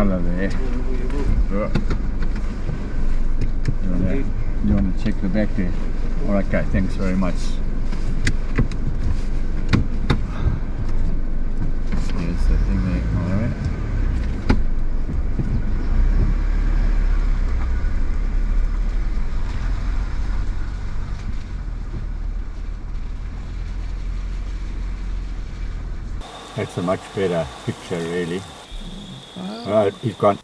koala there. Oh. You want to check the back there? All right, okay, thanks very much. There's the thing there, all right. That's a much better picture, really. Right, he's gone.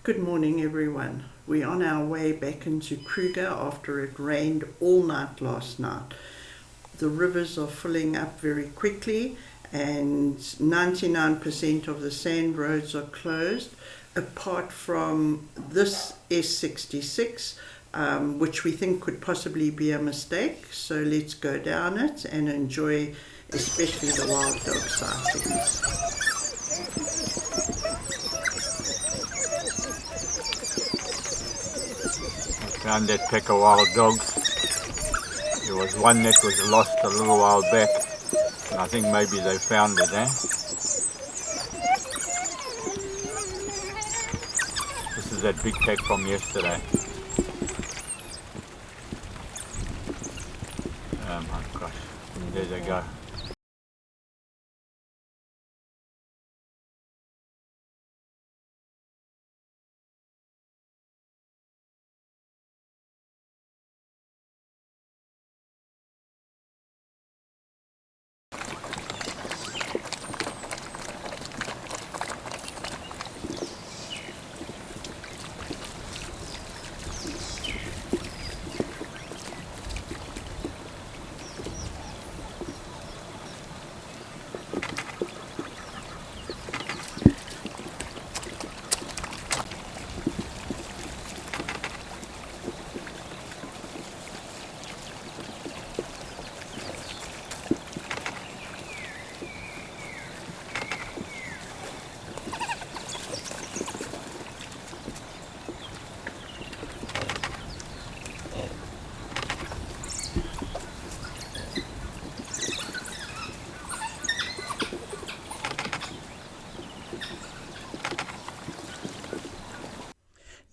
Good morning, everyone. We're on our way back into Kruger after it rained all night last night. The rivers are filling up very quickly and 99% of the sand roads are closed apart from this S66, which we think could possibly be a mistake. So let's go down it and enjoy especially the wild dog sightings. Found that pack of wild dogs. There was one that was lost a little while back. And I think maybe they found it, eh? This is that big pack from yesterday. Oh my gosh, there they go.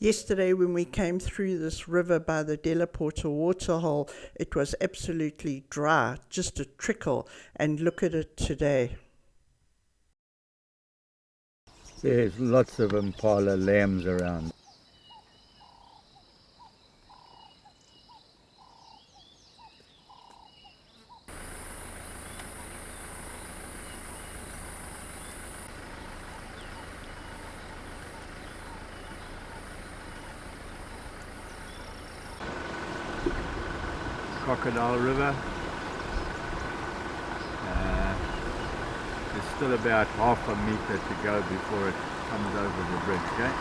Yesterday when we came through this river by the Delaporta waterhole, it was absolutely dry, just a trickle, and look at it today. There's lots of impala lambs around. Crocodile River. There's still about half a meter to go before it comes over the bridge, okay?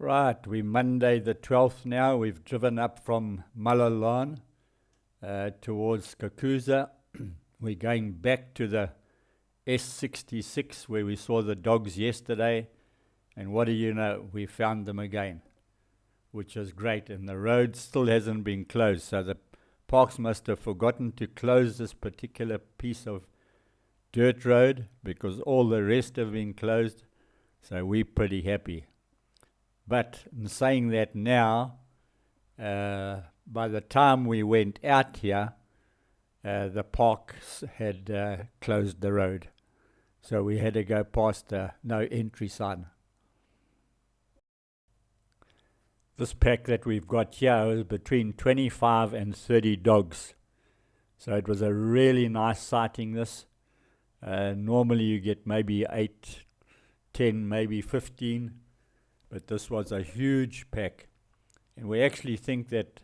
Right, we're Monday the 12th now. We've driven up from Malalan towards Kruger. We're going back to the S66 where we saw the dogs yesterday. And what do you know? We found them again, which is great. And the road still hasn't been closed. So the parks must have forgotten to close this particular piece of dirt road because all the rest have been closed. So we're pretty happy. But in saying that now, by the time we went out here, the parks had closed the road. So we had to go past the no entry sign. This pack that we've got here is between 25 and 30 dogs. So it was a really nice sighting this. Normally you get maybe 8, 10, maybe 15. But this was a huge pack. And we actually think that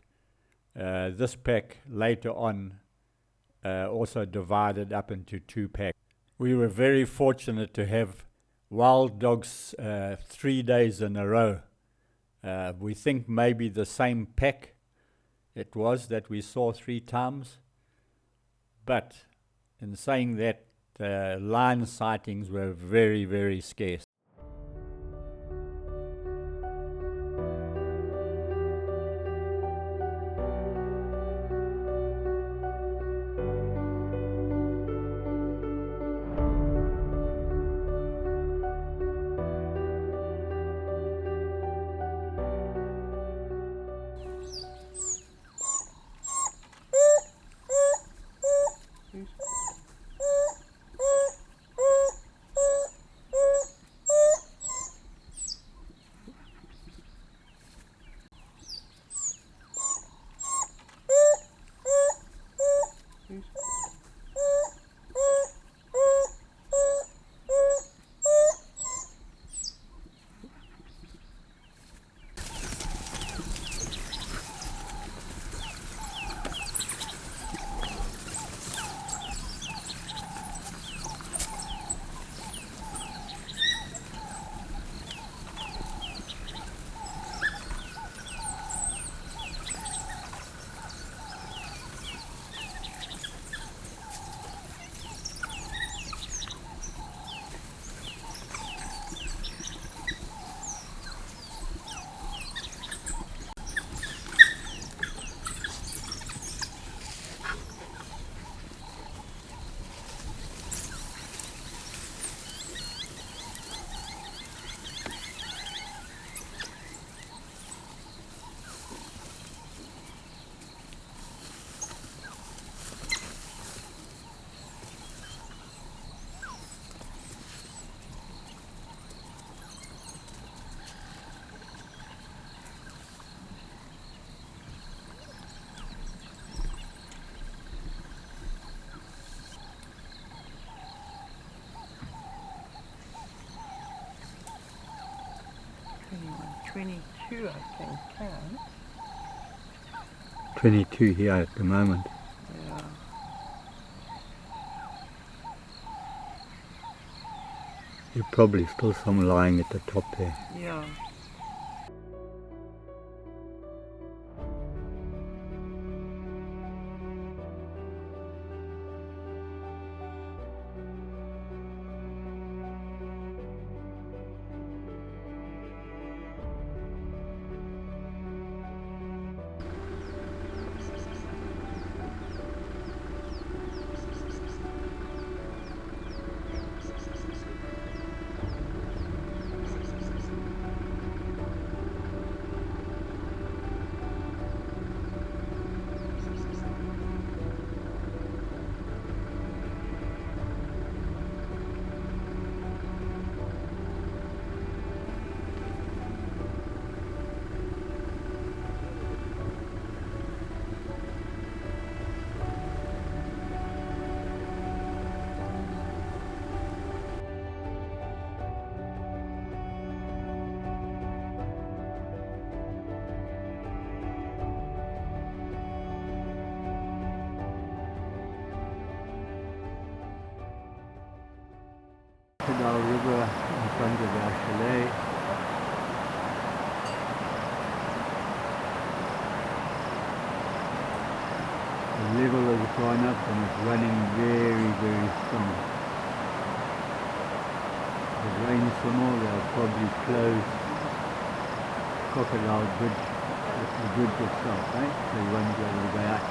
this pack later on also divided up into 2 packs. We were very fortunate to have wild dogs 3 days in a row. We think maybe the same pack it was that we saw 3 times. But in saying that, lion sightings were very, very scarce. Twenty-two, I think, can. 22 here at the moment. Yeah. There's probably still some lying at the top there. Yeah. Crocodile River in front of our chalet. The level has gone up and it's running very, very strong. If it rains some more, they'll probably close Crocodile Bridge. That's the bridge itself, right? So you won't be able to go out.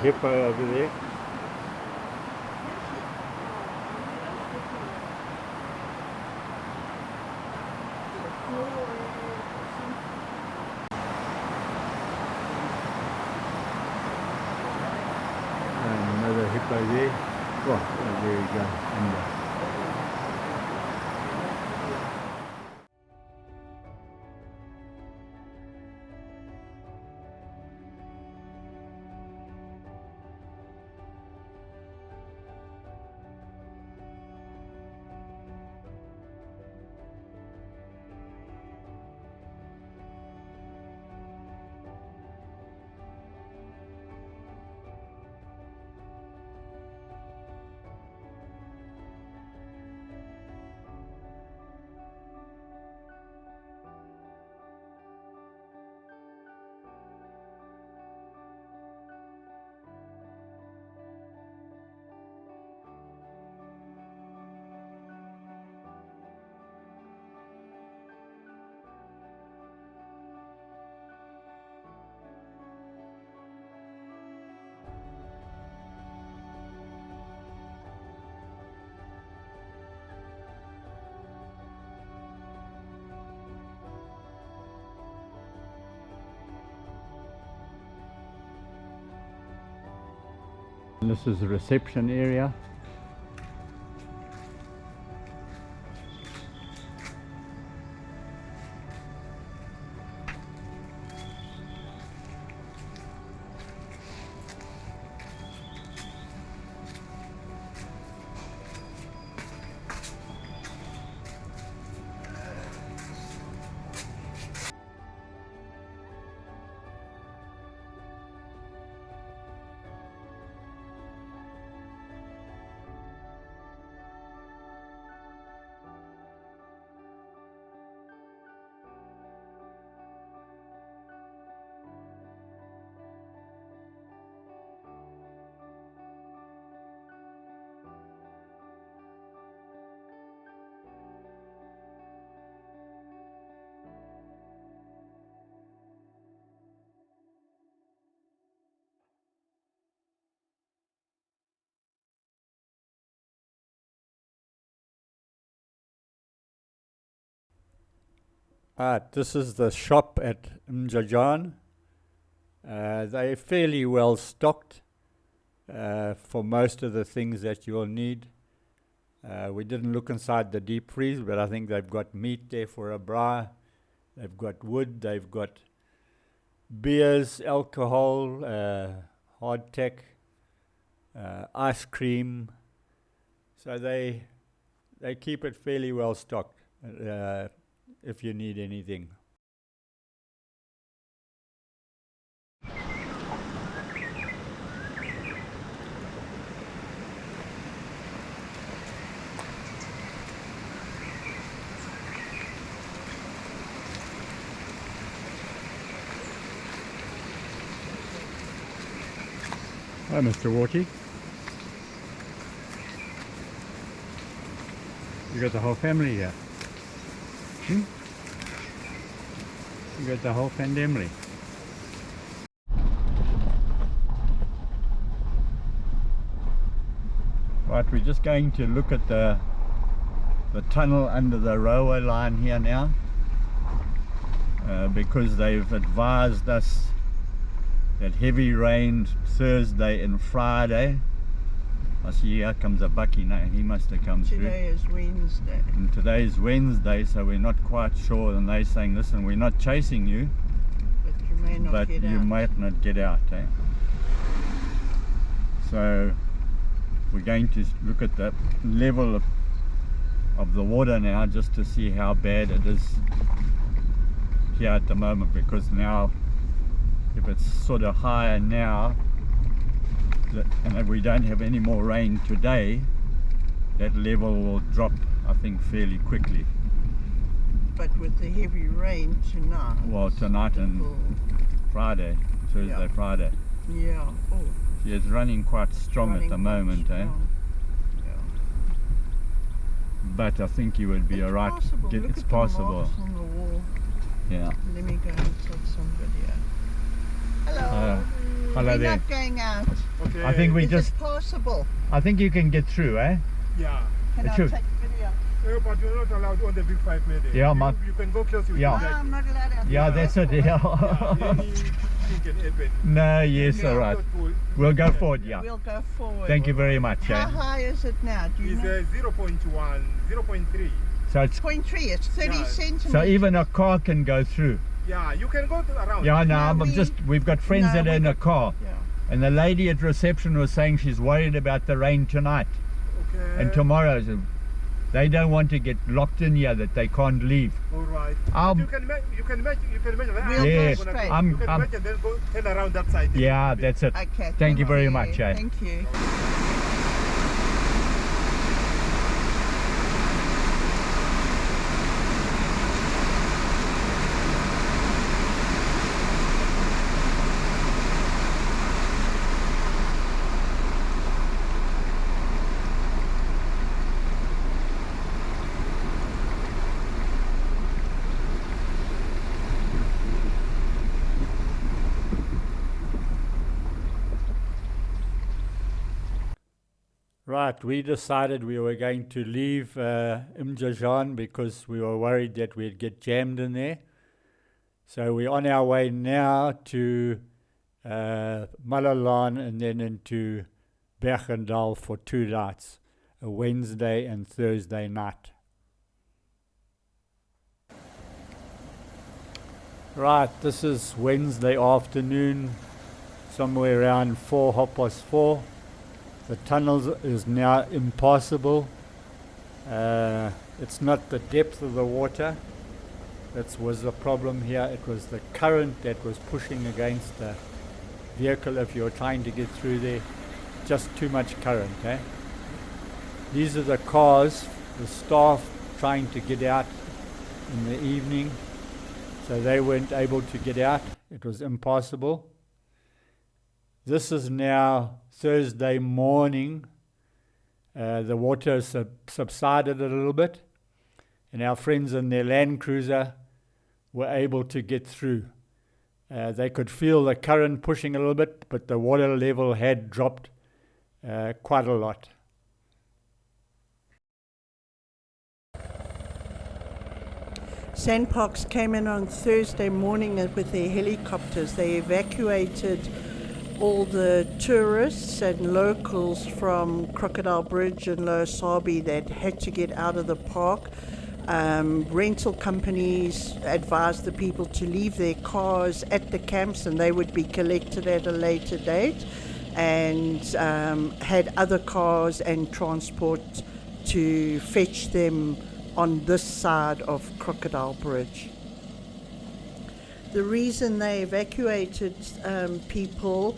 Hippo over there. And another hippo there. Oh, there we go. Under. This is the reception area. This is the shop at Mjajan. They're fairly well stocked for most of the things that you'll need. We didn't look inside the deep freeze, but I think they've got meat there for a braai. They've got wood, they've got beers, alcohol, hardtack, ice cream. So they keep it fairly well stocked. If you need anything. Hi, Mr. Warty. You got the whole family here. You got the whole family. Right, we're just going to look at the tunnel under the railway line here now, because they've advised us that heavy rain Thursday and Friday. I see here comes a bucky now, he must have come through. Today is Wednesday. And today is Wednesday, so we're not quite sure, and they're saying, listen, we're not chasing you, But you may not get out. you might not get out. So we're going to look at the level of the water now, just to see how bad it is. here at the moment, because now if it's sort of higher now and if we don't have any more rain today, that level will drop, I think, fairly quickly. But with the heavy rain tonight. Well, tonight and Friday, Thursday, Yeah. Friday. Yeah. Oh, Yeah, it's running quite strong running at the moment, quite eh? strong. But I think you would be It's alright. possible. Look It's at the possible. marks on the wall. Yeah. Let me go and take some video. Hello. Hello We're there. not going out. Okay. I think we Is just. it possible? I think you can get through, eh? Yeah. Can It I should. take video? But you're not allowed on the big 5 meter. Yeah, you can go close with Yeah. the No, I'm not allowed out. Yeah, that's it. Yeah. anything can happen. No, yes, Yeah, alright. not full. We'll go forward. Yeah. We'll go forward. Thank you very much. How Eh? high is it now? Do you It's know? 0.1, 0.3. So it's 0.3. It's 30 Yeah. centimeters. so even a car can go through. Yeah, you can go around. Yeah, no, No, we've got friends no, that are we in a got- car, Yeah. and the lady at reception was saying she's worried about the rain tonight Okay. and tomorrow. So they don't want to get locked in here that they can't leave. All right. I'll- You can imagine. We'll Yeah, go straight. You can imagine then go turn around that side. Yeah, that's it. Okay. Thank you very much. Eh? Thank you. Right, we decided we were going to leave Imjajan because we were worried that we'd get jammed in there. So we're on our way now to Malalaan and then into Bergendal for 2 nights, a Wednesday and Thursday night. Right, this is Wednesday afternoon, somewhere around 4:30. The tunnel is now impassable. It's not the depth of the water that was the problem here. It was the current that was pushing against the vehicle if you were trying to get through there. Just too much current. Eh? These are the cars, the staff trying to get out in the evening. So they weren't able to get out. It was impossible. This is now Thursday morning. The water has subsided a little bit, and our friends in their Land Cruiser were able to get through. They could feel the current pushing a little bit, but the water level had dropped quite a lot. Sandparks came in on Thursday morning with their helicopters. They evacuated all the tourists and locals from Crocodile Bridge and Lower Sabi that had to get out of the park. Rental companies advised the people to leave their cars at the camps and they would be collected at a later date, and had other cars and transport to fetch them on this side of Crocodile Bridge. The reason they evacuated people,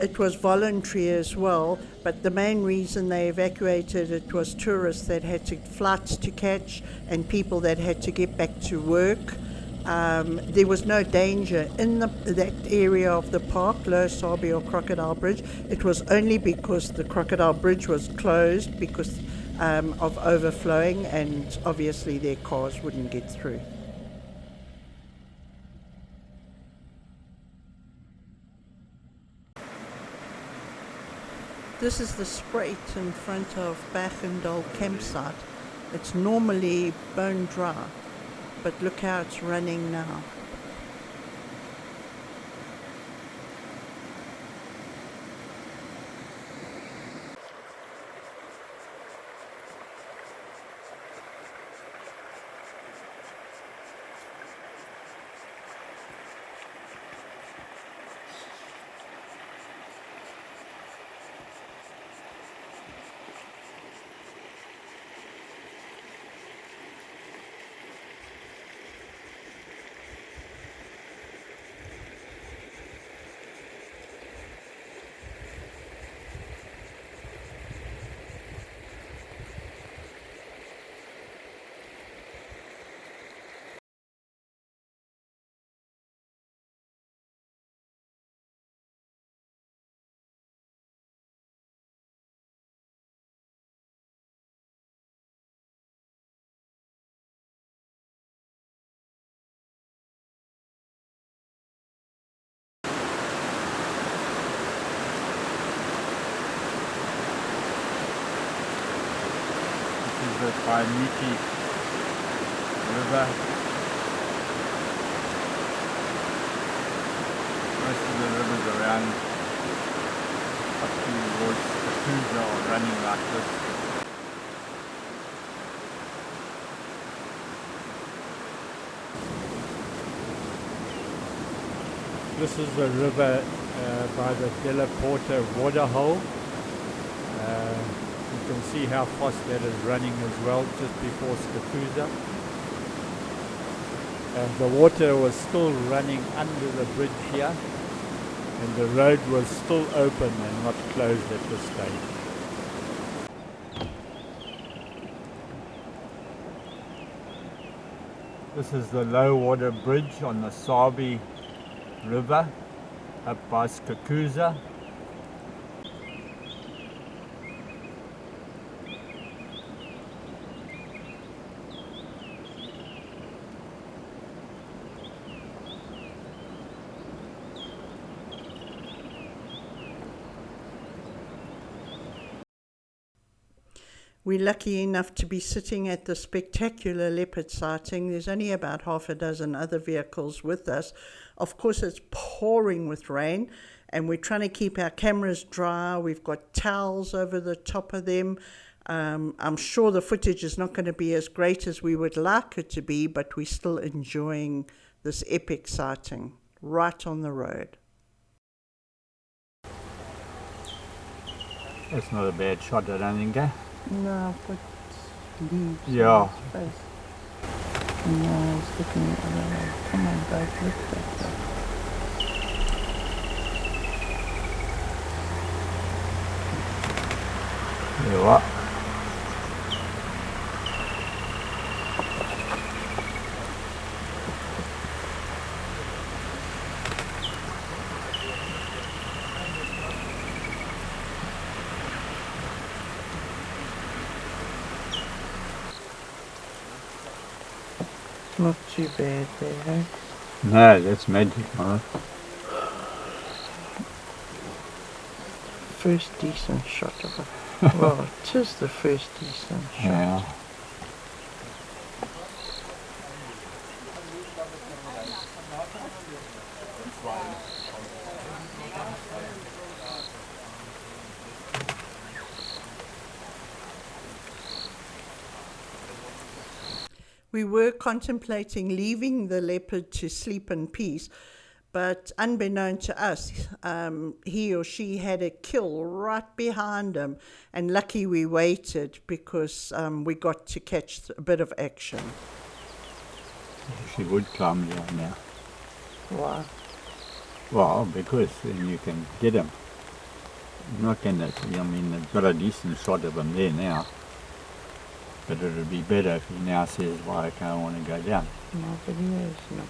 it was voluntary as well, but the main reason they evacuated it was tourists that had flights to catch and people that had to get back to work. There was no danger in that area of the park, Lower Sabi or Crocodile Bridge. It was only because the Crocodile Bridge was closed because of overflowing, and obviously their cars wouldn't get through. This is the spruit in front of Bergendal campsite. It's normally bone dry, but look how it's running now. Kaimiti River. Most of the rivers around up towards the Kruger are running like this. This is the river by the Della Porta waterhole. You can see how fast that is running as well, just before Skakusa. And the water was still running under the bridge here, and the road was still open and not closed at this stage. This is the low water bridge on the Sabi River up by Skakusa. We're lucky enough to be sitting at the spectacular leopard sighting. There's only about half a dozen other vehicles with us. Of course, it's pouring with rain, and we're trying to keep our cameras dry. We've got towels over the top of them. I'm sure the footage is not going to be as great as we would like it to be, but we're still enjoying this epic sighting right on the road. That's not a bad shot, I don't think, eh? No, but leaves. Yeah. No, it's looking at the other way. Come on, babe, look back there. You know what? Not too bad there, hey? No, that's magic, huh? First decent shot of it. Well, it is the first decent shot. Yeah. We were contemplating leaving the leopard to sleep in peace, but unbeknown to us, he or she had a kill right behind him, and lucky we waited because we got to catch a bit of action. She would climb down now. Why? Well, because then you can get him. You're not going to, I mean, they've got a decent shot of him there now. But it would be better if he now says, well, okay, I want to go down. No, but he is not.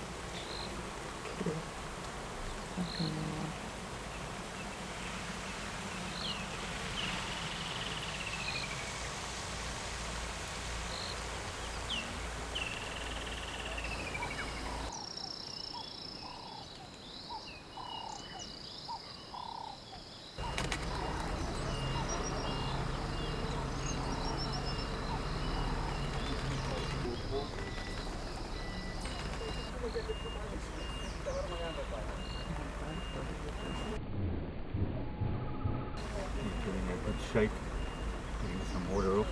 Getting a good shake, getting some water off.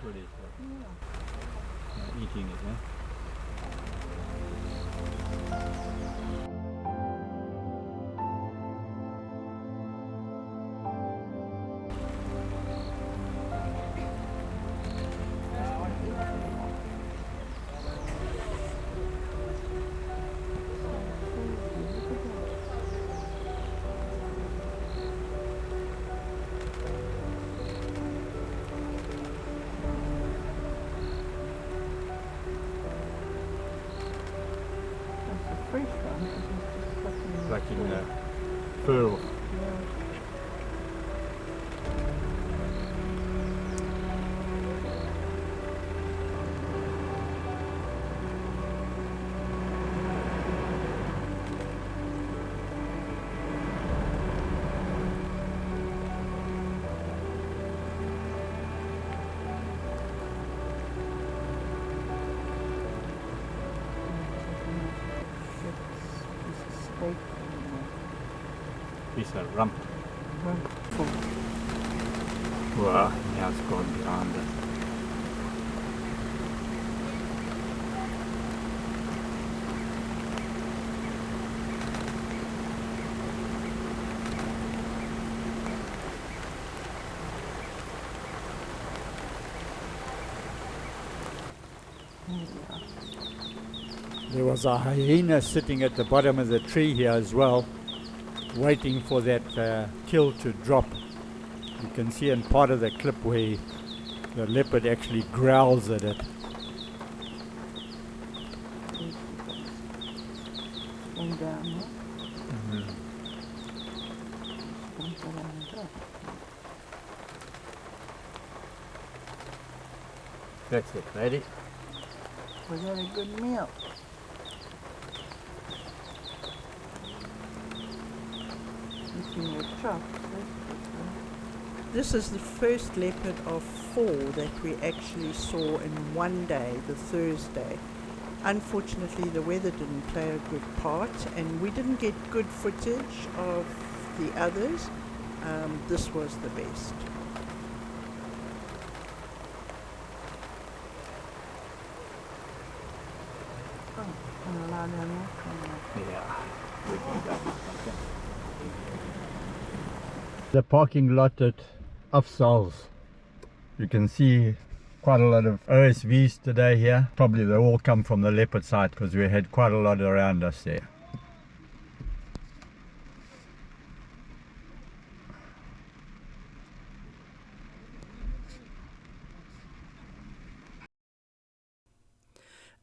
What is that? Eating it, huh? piece of rump. Wonderful. Wow, now it's gone behind it. There was a hyena sitting at the bottom of the tree here as well, waiting for that kill to drop. You can see in part of the clip where the leopard actually growls at it. And down, yeah? That's it, lady. Was that a good meal? Looking at chops. This is the first leopard of 4 that we actually saw in one day, the Thursday. Unfortunately, the weather didn't play a good part, and we didn't get good footage of the others. This was the best. Yeah. The parking lot at Afzal's. You can see quite a lot of OSVs today here. Probably they all come from the leopard side because we had quite a lot around us there.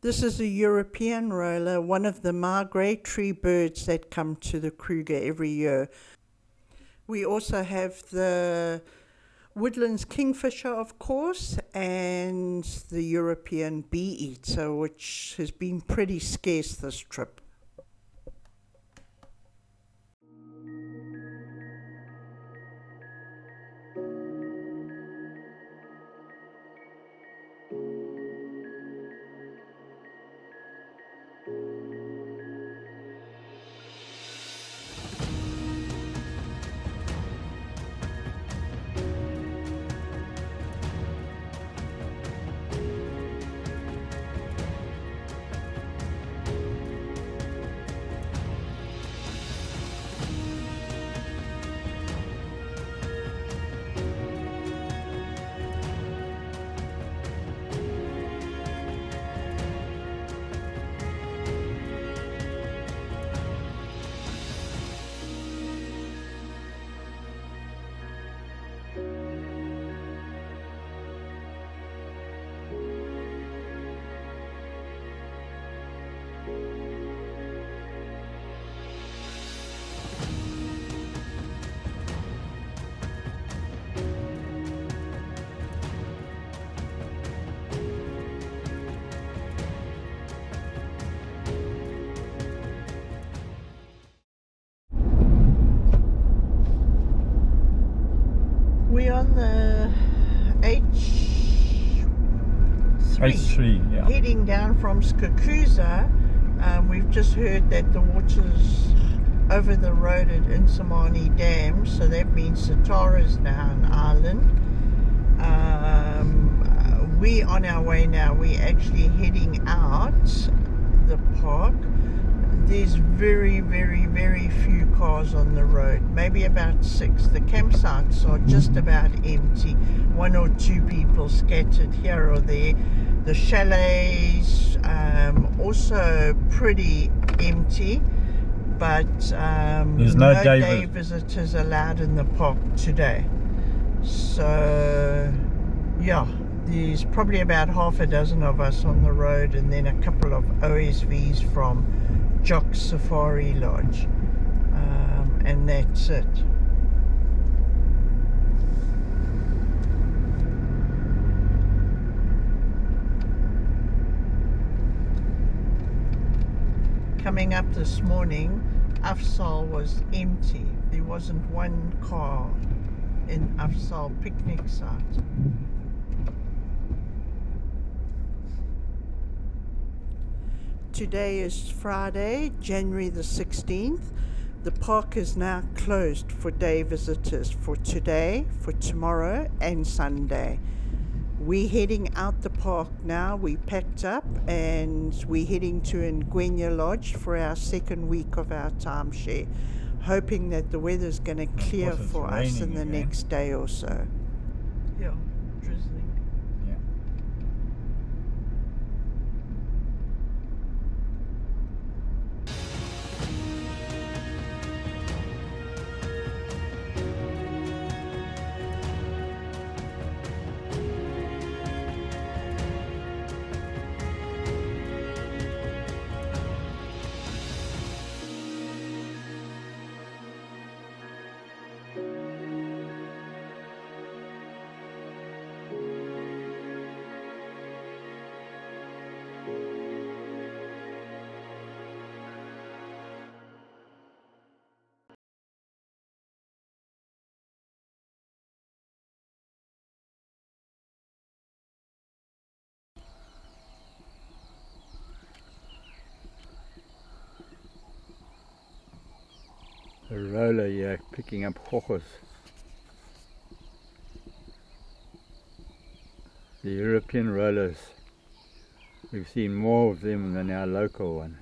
This is a European roller, one of the migratory birds that come to the Kruger every year. We also have the woodlands kingfisher, of course, and the European bee-eater, which has been pretty scarce this trip. We're on the H3, yeah. heading down from Kruger. We've just heard that the water's over the road at Insamani Dam, so that means Satara's now an island. We're on our way now. We're actually heading out the park. There's very, very, very few cars on the road, maybe about 6. The campsites are just about empty. 1 or 2 people scattered here or there. The chalets also pretty empty, but there's no day visitors allowed in the park today. So yeah, there's probably about half a dozen of us on the road, and then a couple of OSVs from Jock Safari Lodge, and that's it. Coming up this morning, Afzal was empty. There wasn't one car in Afzal picnic site. Today is Friday, January the 16th. The park is now closed for day visitors for today, for tomorrow and Sunday. We're heading out the park now. We packed up and we're heading to Ngwenya Lodge for our second week of our timeshare, hoping that the weather's going to clear Of course, it's for us in raining the again. next day or so. Yeah, drizzling. Yeah. A roller here picking up hippos. The European rollers. We've seen more of them than our local one.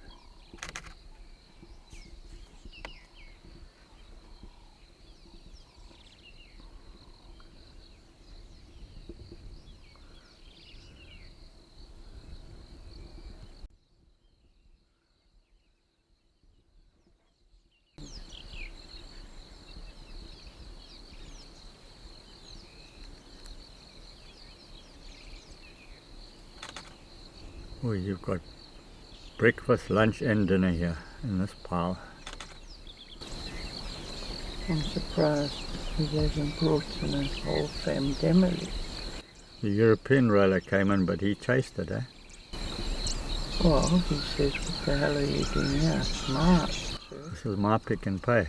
Oh, you've got breakfast, lunch and dinner here in this pile. I'm surprised he hasn't brought in his whole family. The European roller came in, but he chased it, eh? Well, he says, what the hell are you doing here? Smart. This is my pick and pay.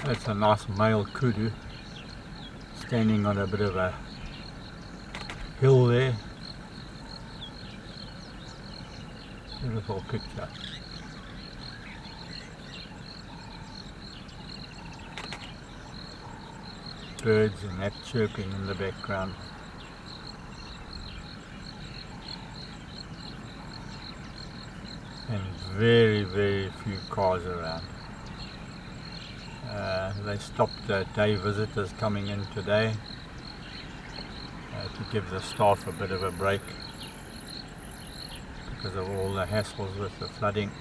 That's a nice male kudu standing on a bit of a hill there. Beautiful picture. Birds and that chirping in the background. And very, very few cars around. They stopped day visitors coming in today to give the staff a bit of a break because of all the hassles with the flooding.